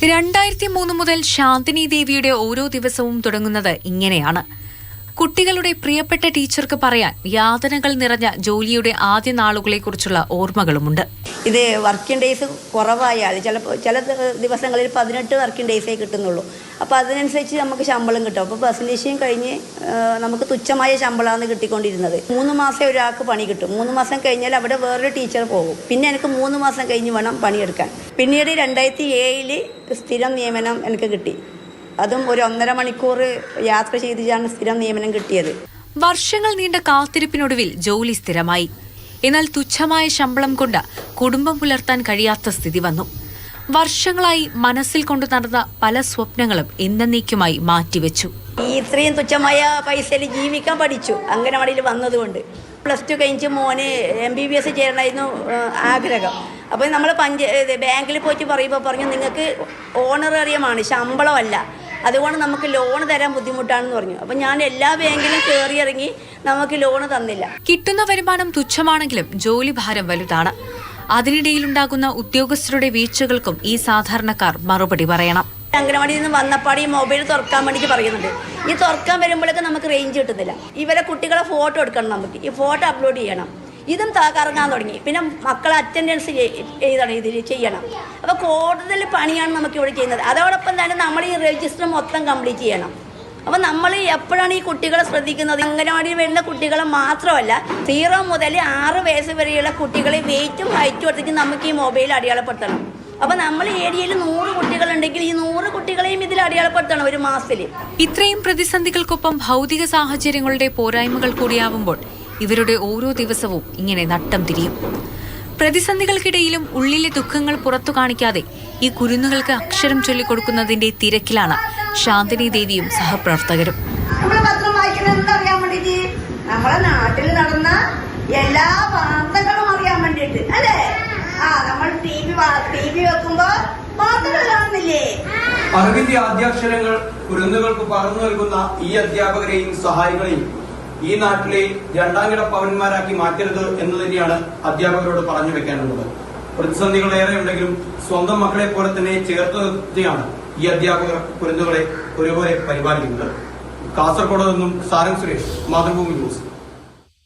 2003 മുതൽ ശാന്തിനി ദേവിയുടെ ഓരോ ദിവസവും തുടങ്ങുന്നത് ഇങ്ങനെയാണ്. കുട്ടികളുടെ പ്രിയപ്പെട്ട ടീച്ചർക്ക് പറയാൻ യാതനകൾ നിറഞ്ഞ ജോലിയുടെ ആദ്യ നാളുകളെക്കുറിച്ചുള്ള ഓർമ്മകളുമുണ്ട്. ഇത് വർക്കിംഗ് ഡേയ്സ് കുറവായാൽ ചില ദിവസങ്ങളിൽ 18 വർക്കിംഗ് ഡേയ്സേ കിട്ടുന്നുള്ളൂ. അപ്പോൾ അതിനനുസരിച്ച് നമുക്ക് ശമ്പളം കിട്ടും. അപ്പോൾ പ്രസന്റേഷൻ കഴിഞ്ഞ് നമുക്ക് തുച്ഛമായ ശമ്പളമാണ് കിട്ടിക്കൊണ്ടിരുന്നത്. 3 മാസം ഒരാൾക്ക് പണി കിട്ടും. 3 മാസം കഴിഞ്ഞാൽ അവിടെ വേറൊരു ടീച്ചർ പോകും. പിന്നെ എനിക്ക് 3 മാസം കഴിഞ്ഞ് വേണം പണിയെടുക്കാൻ. പിന്നീട് 2007 സ്ഥിരം നിയമനം എനിക്ക് കിട്ടി. അതും ഒരു 1.5 മണിക്കൂർ യാത്ര ചെയ്തിട്ടാണ് സ്ഥിരം നിയമനം കിട്ടിയത്. വർഷങ്ങൾ നീണ്ട കാത്തിരിപ്പിനൊടുവിൽ ജോലി സ്ഥിരമായി. എന്നാൽ തുച്ഛമായ ശമ്പളം കൊണ്ട് കുടുംബം പുലർത്താൻ കഴിയാത്ത സ്ഥിതി വന്നു. വർഷങ്ങളായി മനസ്സിൽ കൊണ്ടു നടന്ന പല സ്വപ്നങ്ങളും എന്നേക്കുമായി മാറ്റിവെച്ചു. ഇത്രയും തുച്ഛമായ പൈസയിൽ ജീവിക്കാൻ പഠിച്ചു അംഗനവാടിയിൽ വന്നതുകൊണ്ട്. +2 കഴിഞ്ഞ് മോന് MBBS ചേരണമായിരുന്നു ആഗ്രഹം. അപ്പോൾ നമ്മൾ ബാങ്കിൽ പോയിട്ട് പറഞ്ഞു നിങ്ങൾക്ക് ഓണറേറിയമാണ്, ശമ്പളമല്ല, അതുകൊണ്ട് നമുക്ക് ലോൺ തരാൻ ബുദ്ധിമുട്ടാണെന്ന് പറഞ്ഞു. അപ്പം ഞാൻ എല്ലാ ബാങ്കിലും കയറിയിറങ്ങി നമുക്ക് ലോൺ തന്നില്ല. കിട്ടുന്ന വരുമാനം തുച്ഛമാണെങ്കിലും ജോലി ഭാരം വലുതാണ്. അതിനിടയിലുണ്ടാകുന്ന ഉദ്യോഗസ്ഥരുടെ വീഴ്ചകൾക്കും ഈ സാധാരണക്കാർ മറുപടി പറയണം. അംഗനവാടിയിൽ നിന്ന് വന്നപ്പാട് ഈ മൊബൈൽ തുറക്കാൻ വേണ്ടിയിട്ട് പറയുന്നുണ്ട്. ഈ തുറക്കാൻ വരുമ്പോഴേക്കും നമുക്ക് റേഞ്ച് കിട്ടുന്നില്ല. ഇവരെ കുട്ടികളെ ഫോട്ടോ എടുക്കണം, നമുക്ക് ഈ ഫോട്ടോ അപ്ലോഡ് ചെയ്യണം. ഇതും കറങ്ങാൻ തുടങ്ങി. പിന്നെ മക്കളെ അറ്റൻഡൻസ് ഇതിൽ ചെയ്യണം. അപ്പോൾ കൂടുതൽ പണിയാണ് നമുക്ക് ഇവിടെ ചെയ്യുന്നത്. അതോടൊപ്പം തന്നെ നമ്മൾ ഈ രജിസ്റ്റർ മൊത്തം കംപ്ലീറ്റ് ചെയ്യണം. അപ്പോൾ നമ്മൾ എപ്പോഴാണ് ഈ കുട്ടികളെ ശ്രദ്ധിക്കുന്നത്? അംഗനവാടിയിൽ വരുന്ന കുട്ടികളെ മാത്രമല്ല, 0 മുതൽ 6 വയസ്സ് വരെയുള്ള കുട്ടികളെ വെയിറ്റും ഹൈറ്റും എടുത്തിട്ട് നമുക്ക് ഈ മൊബൈൽ അടയാളപ്പെടുത്തണം. അപ്പോൾ നമ്മൾ ഏരിയയിൽ 100 കുട്ടികളുണ്ടെങ്കിൽ ഈ 100 കുട്ടികളെയും ഇതിൽ അടയാളപ്പെടുത്തണം ഒരു മാസത്തിൽ. ഇത്രയും പ്രതിസന്ധികൾക്കൊപ്പം ഭൗതിക സാഹചര്യങ്ങളുടെ പോരായ്മകൾ കൂടിയാവുമ്പോൾ ഇവരുടെ ഓരോ ദിവസവും ഇങ്ങനെ നട്ടം തിരിയും. പ്രതിസന്ധികൾക്കിടയിലും ഉള്ളിലെ ദുഃഖങ്ങൾ പുറത്തു കാണിക്കാതെ ഈ കുരുന്നുകൾക്ക് അക്ഷരം ചൊല്ലിക്കൊടുക്കുന്നതിന്റെ തിരക്കിലാണ് ശാന്തിനി ദേവിയും സഹപ്രവർത്തകരും. നമ്മളെ നാട്ടിൽ നടന്ന എല്ലാ വാർത്തകളും അറിയാൻ വേണ്ടിയിട്ട് അല്ലേ? നമ്മൾ TV വെക്കുമ്പോ വാർത്തകൾ കാണുന്നില്ലേ? അറിവിന്റെ ആദ്യാക്ഷരങ്ങൾ കുരുന്നുകൾക്ക് പകർന്നു നൽകുന്ന ഈ അധ്യാപകരെയും സഹായികളെയും ഈ നാട്ടിലെ 2ാംകിട പൗരന്മാരാക്കി മാറ്റരുത് എന്ന് തന്നെയാണ് അധ്യാപകരോട് പറഞ്ഞു വെക്കാനുള്ളത്. പ്രതിസന്ധികൾ ഏറെ ഉണ്ടെങ്കിലും സ്വന്തം മക്കളെ പോലെ തന്നെ ചേർത്ത് നിർത്തിയാണ് ഈ അധ്യാപകർ കുരുന്നുകളെ ഒരുപോലെ പരിപാലിക്കുന്നത്. കാസർഗോഡ് നിന്നും സാരംഗ് സുരേഷ്, മാതൃഭൂമി ന്യൂസ്.